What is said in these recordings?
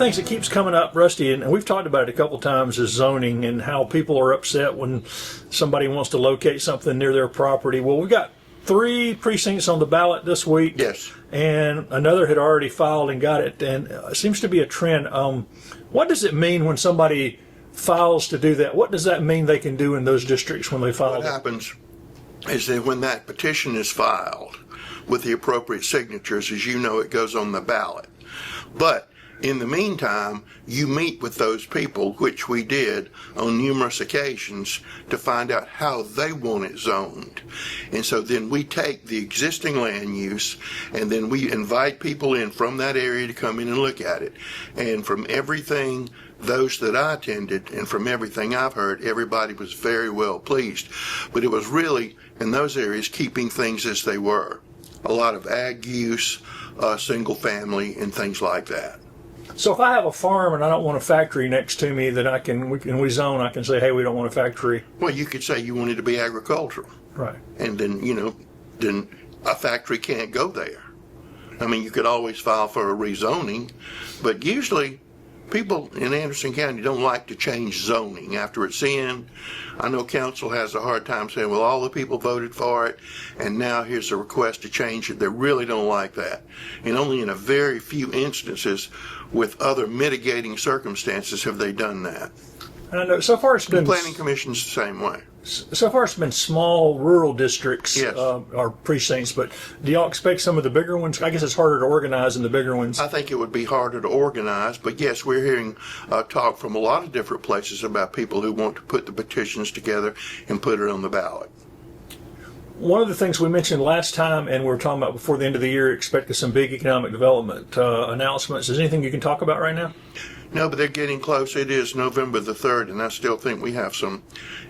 things that keeps coming up, Rusty, and we've talked about it a couple times, is zoning and how people are upset when somebody wants to locate something near their property. Well, we've got 3 precincts on the ballot this week. Yes. And another had already filed and got it. And it seems to be a trend. What does it mean when somebody files to do that? What does that mean they can do in those districts when they file? What happens is that when that petition is filed with the appropriate signatures, as you know, it goes on the ballot. But in the meantime, you meet with those people, which we did on numerous occasions, to find out how they want it zoned. And so then we take the existing land use and then we invite people in from that area to come in and look at it. And from everything, those that I attended, and from everything I've heard, everybody was very well pleased. But it was really, in those areas, keeping things as they were. A lot of ag use, single family, and things like that. So if I have a farm and I don't want a factory next to me that we zone, I can say, hey, we don't want a factory. Well, you could say you wanted to be agricultural. Right. And then, then a factory can't go there. I mean, you could always file for a rezoning, but usually people in Anderson County don't like to change zoning after it's in. I know council has a hard time saying, well, all the people voted for it, and now here's a request to change it. They really don't like that. And only in a very few instances with other mitigating circumstances have they done that. And I know so far it's been The Planning Commission's the same way. So far it's been small rural districts, Yes. Or precincts, but do y'all expect some of the bigger ones? I guess it's harder to organize than the bigger ones. I think it would be harder to organize, but yes, we're hearing talk from a lot of different places about people who want to put the petitions together and put it on the ballot. One of the things we mentioned last time, and we were talking about before the end of the year, expecting some big economic development announcements. Is there anything you can talk about right now? No, but they're getting close. It is November the 3rd, and I still think we have some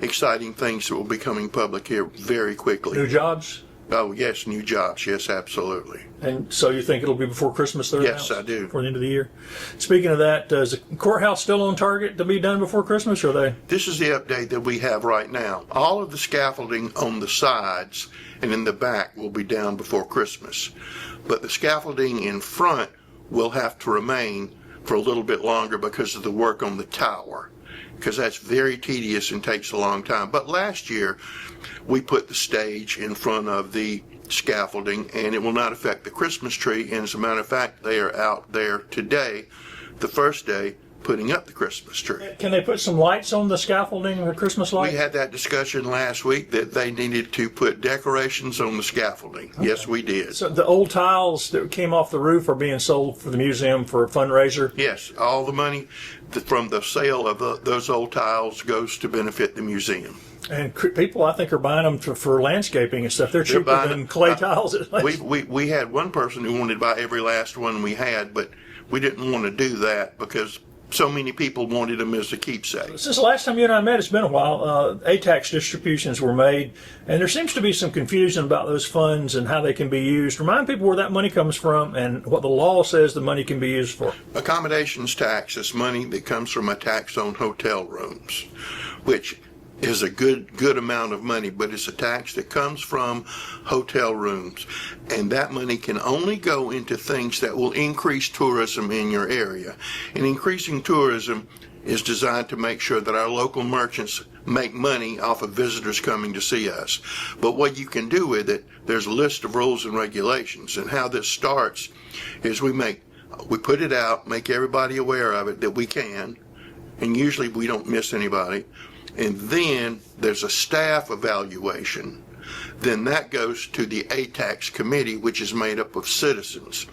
exciting things that will be coming public here very quickly. New jobs? Oh, yes, new jobs. Yes, absolutely. And so you think it'll be before Christmas? Yes, I do. Before the end of the year. Speaking of that, is the courthouse still on target to be done before Christmas, or are they? This is the update that we have right now. All of the scaffolding on the sides and in the back will be down before Christmas. But the scaffolding in front will have to remain for a little bit longer because of the work on the tower, because that's very tedious and takes a long time. But last year, we put the stage in front of the scaffolding, and it will not affect the Christmas tree. And as a matter of fact, they are out there today, the first day, putting up the Christmas tree. Can they put some lights on the scaffolding, the Christmas lights? We had that discussion last week that they needed to put decorations on the scaffolding. Okay. Yes, we did. So the old tiles that came off the roof are being sold for the museum for a fundraiser? Yes, all the money from the sale of those old tiles goes to benefit the museum. And people, I think, are buying them for landscaping and stuff. They're cheaper than clay tiles. We had one person who wanted to buy every last one we had, but we didn't want to do that because so many people wanted them as a keepsake. Since the last time you and I met, it's been a while. ATAX distributions were made, and there seems to be some confusion about those funds and how they can be used. Remind people where that money comes from and what the law says the money can be used for. Accommodations tax is money that comes from a tax on hotel rooms, which is a good amount of money, but it's a tax that comes from hotel rooms, and that money can only go into things that will increase tourism in your area. And increasing tourism is designed to make sure that our local merchants make money off of visitors coming to see us. But what you can do with it, there's a list of rules and regulations, and how this starts is we put it out, make everybody aware of it that we can, and usually we don't miss anybody. And then there's a staff evaluation. Then that goes to the ATAX committee, which is made up of citizens.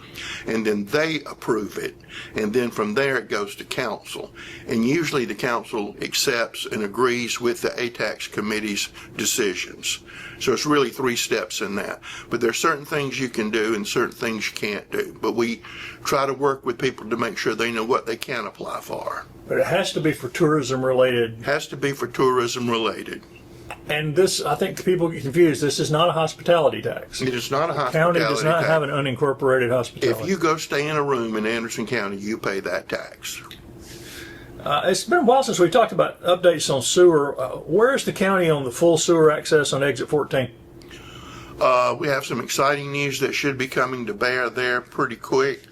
And then they approve it. And then from there it goes to council. And usually the council accepts and agrees with the ATAX committee's decisions. So it's really 3 steps in that. But there's certain things you can do and certain things you can't do. But we try to work with people to make sure they know what they can apply for. But it has to be for tourism related. Has to be for tourism related. And this, I think people get confused. This is not a hospitality tax. It is not a hospitality tax. The county does not have an unincorporated hospitality. If you go stay in a room in Anderson County, you pay that tax. It's been a while since we talked about updates on sewer. Where is the county on the full sewer access on exit 14? We have some exciting news that should be coming to bear there pretty quick.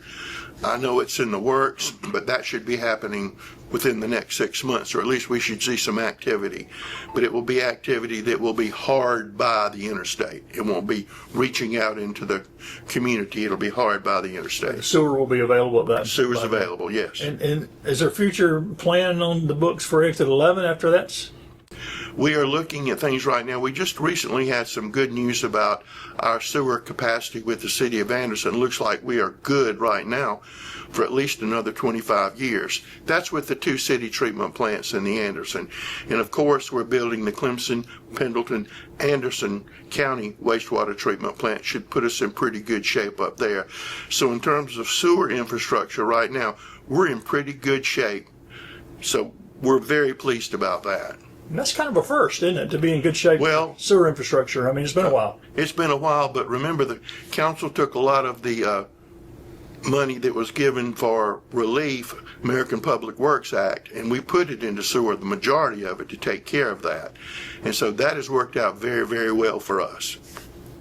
I know it's in the works, but that should be happening within the next 6 months, or at least we should see some activity. But it will be activity that will be hard by the interstate. It won't be reaching out into the community. It'll be hard by the interstate. Sewer will be available at that. Sewer's available, yes. And is there future plan on the books for Exit 11 after that's? We are looking at things right now. We just recently had some good news about our sewer capacity with the city of Anderson. Looks like we are good right now for at least another 25 years. That's with the 2 city treatment plants in the Anderson. And of course, we're building the Clemson, Pendleton, Anderson County wastewater treatment plant. Should put us in pretty good shape up there. So in terms of sewer infrastructure right now, we're in pretty good shape. So we're very pleased about that. And that's kind of a first, isn't it, to be in good shape? Well, with sewer infrastructure. I mean, it's been a while. It's been a while, but remember the council took a lot of the money that was given for relief, American Public Works Act, and we put it into sewer, the majority of it, to take care of that. And so that has worked out very, very well for us.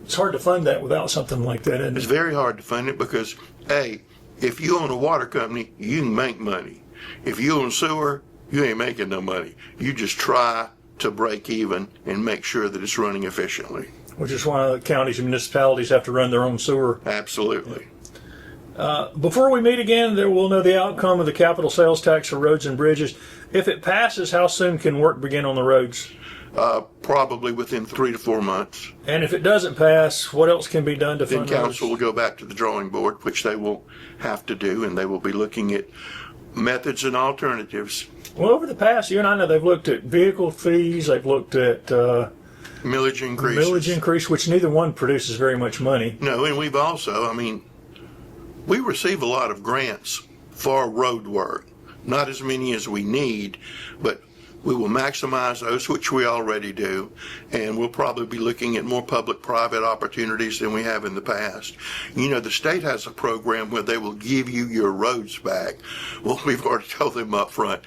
It's hard to fund that without something like that, isn't It's it? very hard to fund it because, A, if you own a water company, you can make money. If you own sewer, you ain't making no money. You just try to break even and make sure that it's running efficiently. Which is why the counties and municipalities have to run their own sewer. Absolutely. Before we meet again, we'll know the outcome of the capital sales tax for roads and bridges. If it passes, how soon can work begin on the roads? Probably within 3 to 4 months. And if it doesn't pass, what else can be done to Then fund council will roads? go back to the drawing board, which they will have to do, and they will be looking at methods and alternatives. Well, over the past year, and I know they've looked at vehicle fees, they've looked at Millage increases. millage increase, which neither one produces very much money. No, and we've also, we receive a lot of grants for road work. Not as many as we need, but we will maximize those, which we already do, and we'll probably be looking at more public-private opportunities than we have in the past. You know, the state has a program where they will give you your roads back. Well, we've already told them up front,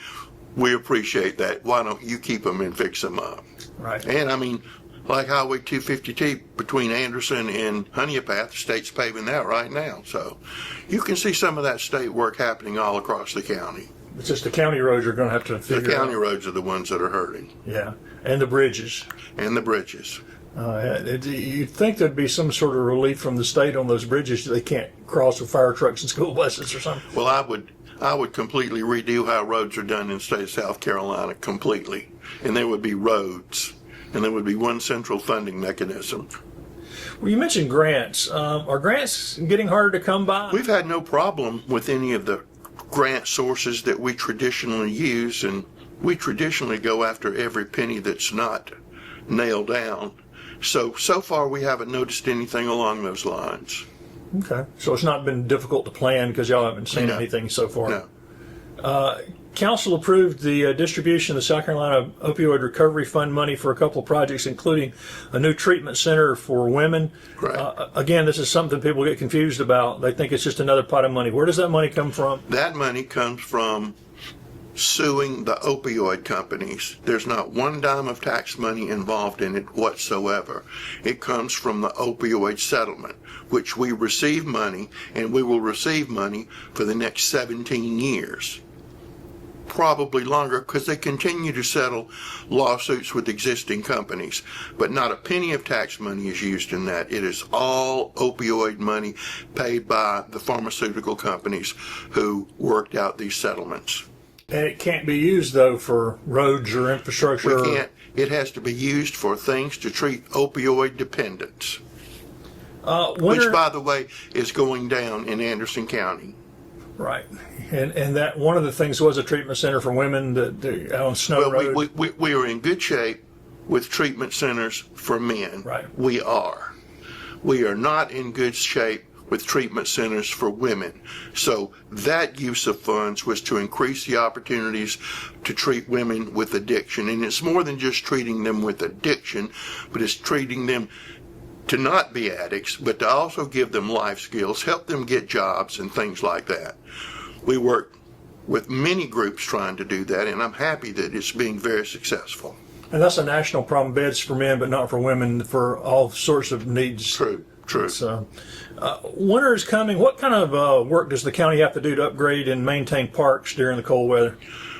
we appreciate that. Why don't you keep them and fix them up? Right. And like Highway 252 between Anderson and Honeypath, the state's paving that right now. So you can see some of that state work happening all across the county. It's just the county roads are going to have to The figure county out. roads are the ones that are hurting, Yeah, and the bridges. and the bridges. You'd think there'd be some sort of relief from the state on those bridges they can't cross with fire trucks and school buses or something. Well, I would completely redo how roads are done in the state of South Carolina completely, and there would be roads, and there would be one central funding mechanism. Well, you mentioned grants. Are grants getting harder to come by? We've had no problem with any of the grant sources that we traditionally use, and we traditionally go after every penny that's not nailed down. So far we haven't noticed anything along those lines. Okay, so it's not been difficult to plan because y'all haven't seen No. anything so far. No. Council approved the distribution of the South Carolina Opioid Recovery Fund money for a couple of projects, including a new treatment center for women. Right. Again, this is something people get confused about. They think it's just another pot of money. Where does that money come from? That money comes from suing the opioid companies. There's not one dime of tax money involved in it whatsoever. It comes from the opioid settlement, which we receive money, and we will receive money for the next 17 years. Probably longer, because they continue to settle lawsuits with existing companies. But not a penny of tax money is used in that. It is all opioid money paid by the pharmaceutical companies who worked out these settlements. And it can't be used, though, for roads or infrastructure. We can't. It has to be used for things to treat opioid dependence, which, by the way, is going down in Anderson County. Right. And that one of the things was a treatment center for women that out on Snow Road. Well, we are in good shape with treatment centers for men. Right. We are. We are not in good shape with treatment centers for women. So that use of funds was to increase the opportunities to treat women with addiction. And it's more than just treating them with addiction, but it's treating them to not be addicts, but to also give them life skills, help them get jobs and things like that. We work with many groups trying to do that, and I'm happy that it's being very successful. And that's a national problem, beds for men, but not for women, for all sorts of needs. True. True. So, winter is coming. What kind of work does the county have to do to upgrade and maintain parks during the cold weather?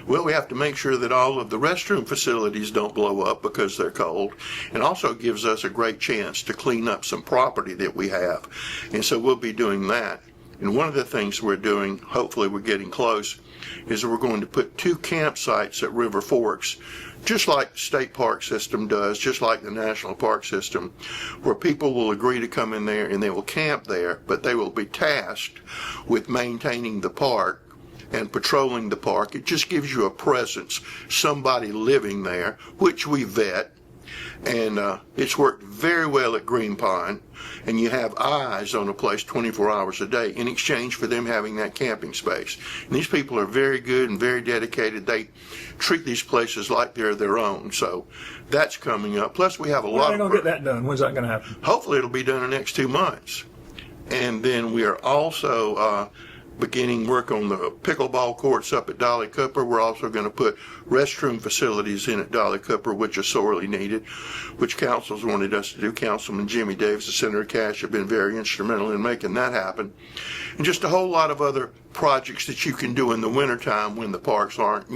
Well, we have to make sure that all of the restroom facilities don't blow up because they're cold, and also gives us a great chance to clean up some property that we have. And so we'll be doing that. And one of the things we're doing, hopefully we're getting close, is that we're going to put 2 campsites at River Forks, just like the state park system does, just like the national park system, where people will agree to come in there and they will camp there, but they will be tasked with maintaining the park and patrolling the park. It just gives you a presence, somebody living there, which we vet. And it's worked very well at Green Pond, and you have eyes on a place 24 hours a day in exchange for them having that camping space. And these people are very good and very dedicated. They treat these places like they're their own. So that's coming up. Plus, we have a When lot are they going to get that done? When's that going to happen? Hopefully, it'll be done in the next 2 months. And then we are also beginning work on the pickleball courts up at Dolly Cooper. We're also going to put restroom facilities in at Dolly Cooper, which are sorely needed, which council's wanted us to do. Councilman Jimmy Davis and Senator Cash have been very instrumental in making that happen. And just a whole lot of other projects that you can do in the wintertime when the parks aren't,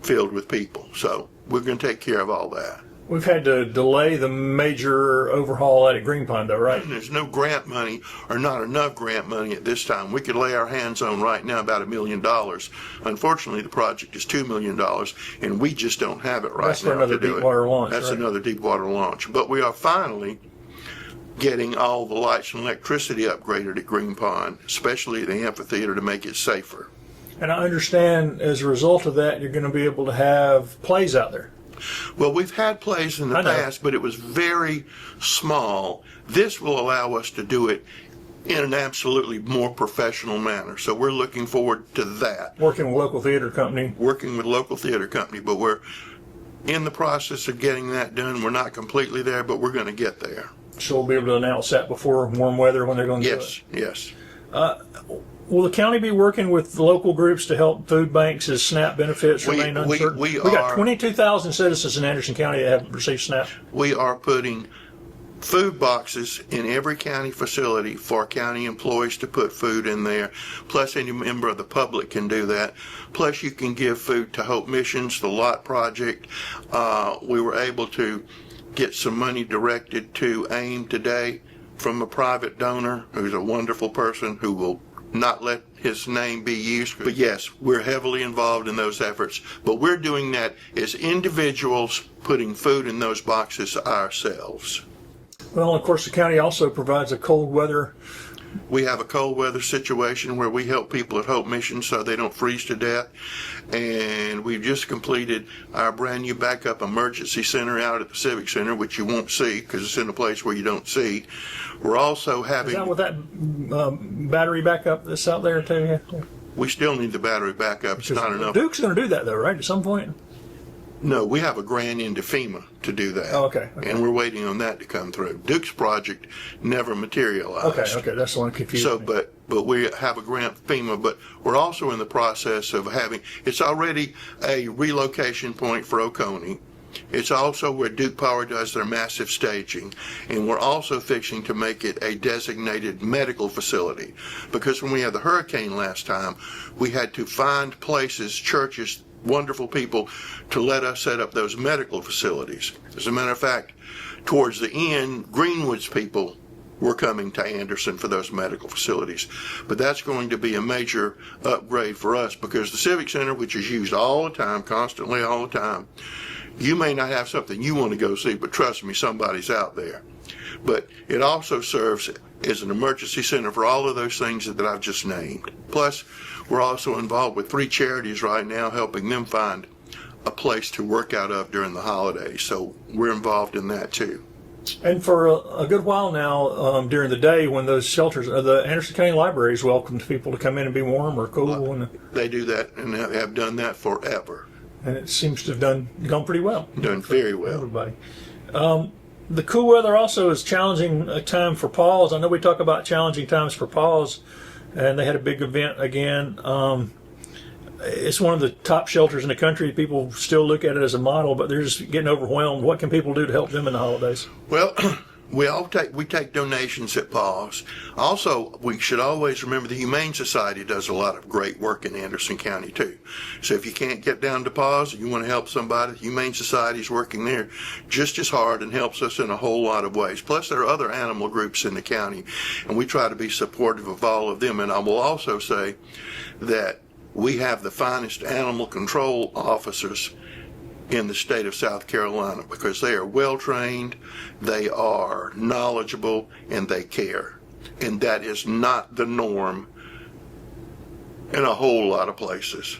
filled with people. So we're going to take care of all that. We've had to delay the major overhaul at Green Pond, though, right? There's no grant money, or not enough grant money at this time. We could lay our hands on right now about $1 million. Unfortunately, the project is $2 million, and we just don't have it right That's for now another to do deep it. water launch, That's right? another deep water launch. But we are finally getting all the lights and electricity upgraded at Green Pond, especially the amphitheater, to make it safer. And I understand as a result of that, you're going to be able to have plays out there. Well, we've had plays in the I know. past, but it was very small. This will allow us to do it in an absolutely more professional manner. So we're looking forward to that. Working with a local theater company. Working with local theater company, but we're in the process of getting that done. We're not completely there, but we're going to get there. So we'll be able to announce that before warm weather when they're going to do it. Yes. Will the county be working with the local groups to help food banks as SNAP benefits remain uncertain? we got are- 22,000 citizens in Anderson County that have received SNAP. We are putting food boxes in every county facility for county employees to put food in there. Plus, any member of the public can do that. Plus, you can give food to Hope Missions, the Lot Project. We were able to get some money directed to AIM today from a private donor who's a wonderful person who will not let his name be used. But yes, we're heavily involved in those efforts. But we're doing that as individuals, putting food in those boxes ourselves. Well, of course, the county also provides a cold weather. We have a cold weather situation where we help people at Hope Mission so they don't freeze to death. And we've just completed our brand new backup emergency center out at the Civic Center, which you won't see because it's in a place where you don't see. We're also Is having, that with that battery backup that's out there too? Yeah. we still need the battery backup. It's not enough. Duke's going to do that though, right? At some point. No, we have a grant into FEMA to do that. Oh, okay. And we're waiting on that to come through. Duke's project never materialized. Okay, that's the one that confused So, me. but we have a grant from FEMA, but we're also in the process of it's already a relocation point for Oconee. It's also where Duke Power does their massive staging. And we're also fixing to make it a designated medical facility. Because when we had the hurricane last time, we had to find places, churches, wonderful people to let us set up those medical facilities. As a matter of fact, towards the end, Greenwood's people were coming to Anderson for those medical facilities. But that's going to be a major upgrade for us because the Civic Center, which is used all the time, constantly all the time, you may not have something you want to go see, but trust me, somebody's out there. But it also serves as an emergency center for all of those things that I've just named. Plus, we're also involved with 3 charities right now, helping them find a place to work out of during the holidays. So we're involved in that too. And for a good while now, during the day when those shelters, the Anderson County Libraries welcomed people to come in and be warm or cool, and They do that and have done that forever. it seems to have gone pretty well. Done very well. Everybody. The cool weather also is challenging a time for Paws. I know we talk about challenging times for Paws, and they had a big event again. It's one of the top shelters in the country. People still look at it as a model, but they're just getting overwhelmed. What can people do to help them in the holidays? Well, we take donations at Paws. Also, we should always remember the Humane Society does a lot of great work in Anderson County too. So if you can't get down to Paws and you want to help somebody, the Humane Society is working there just as hard and helps us in a whole lot of ways. Plus, there are other animal groups in the county, and we try to be supportive of all of them. And I will also say that we have the finest animal control officers in the state of South Carolina because they are well trained, they are knowledgeable, and they care. And that is not the norm in a whole lot of places.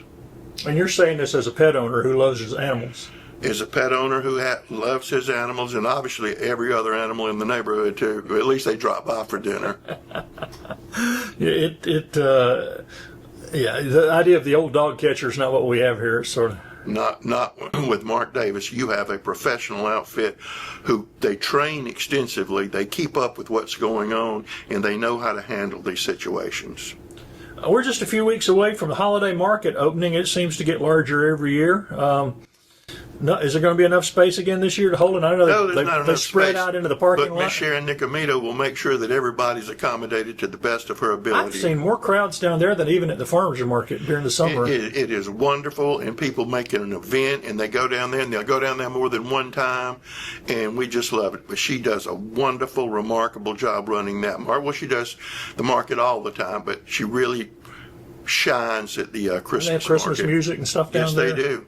And you're saying this as a pet owner who loves his animals. As a pet owner who loves his animals, and obviously every other animal in the neighborhood too, at least they drop by for dinner. Yeah, the idea of the old dog catcher is not what we have here. It's sort of Not with Mark Davis. You have a professional outfit who they train extensively. They keep up with what's going on, and they know how to handle these situations. We're just a few weeks away from the holiday market opening. It seems to get larger every year. Is there going to be enough space again this year to hold it? I know No, there's not they enough spread space, out into the parking but lot. Miss Sharon Nicomito will make sure that everybody's accommodated to the best of her ability. I've seen more crowds down there than even at the farmers market during the summer. It is wonderful, and people make it an event, and they go down there, and they'll go down there more than one time, and we just love it. But she does a wonderful, remarkable job running that market. Well, she does the market all the time, but she really shines at the Christmas They have Christmas market. music and stuff down Yes, there. they do.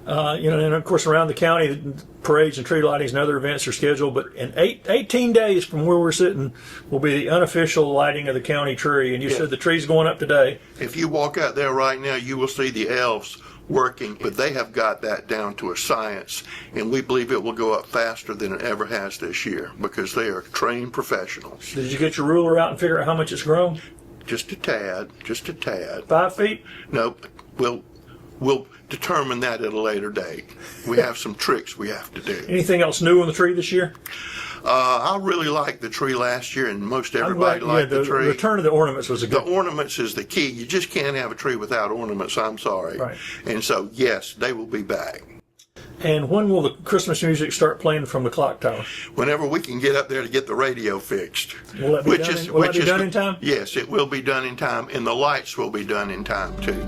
And of course around the county, parades and tree lightings and other events are scheduled. But in 18 days from where we're sitting will be the unofficial lighting of the county tree. And you said the tree's going up today. If you walk out there right now, you will see the elves working, but they have got that down to a science, and we believe it will go up faster than it ever has this year because they are trained professionals. Did you get your ruler out and figure out how much it's grown? Just a tad, just a tad. 5 feet? No, we'll determine that at a later date. We have some tricks we have to do. Anything else new on the tree this year? I really liked the tree last year, and most I'm everybody glad- liked yeah, the tree. return of the ornaments was a The good. ornaments is the key. You just can't have a tree without ornaments. I'm sorry. Right. And so, yes, they will be back. And when will the Christmas music start playing from the clock tower? Whenever we can get up there to get the radio fixed. Will that be done in time? Yes, it will be done in time, and the lights will be done in time too.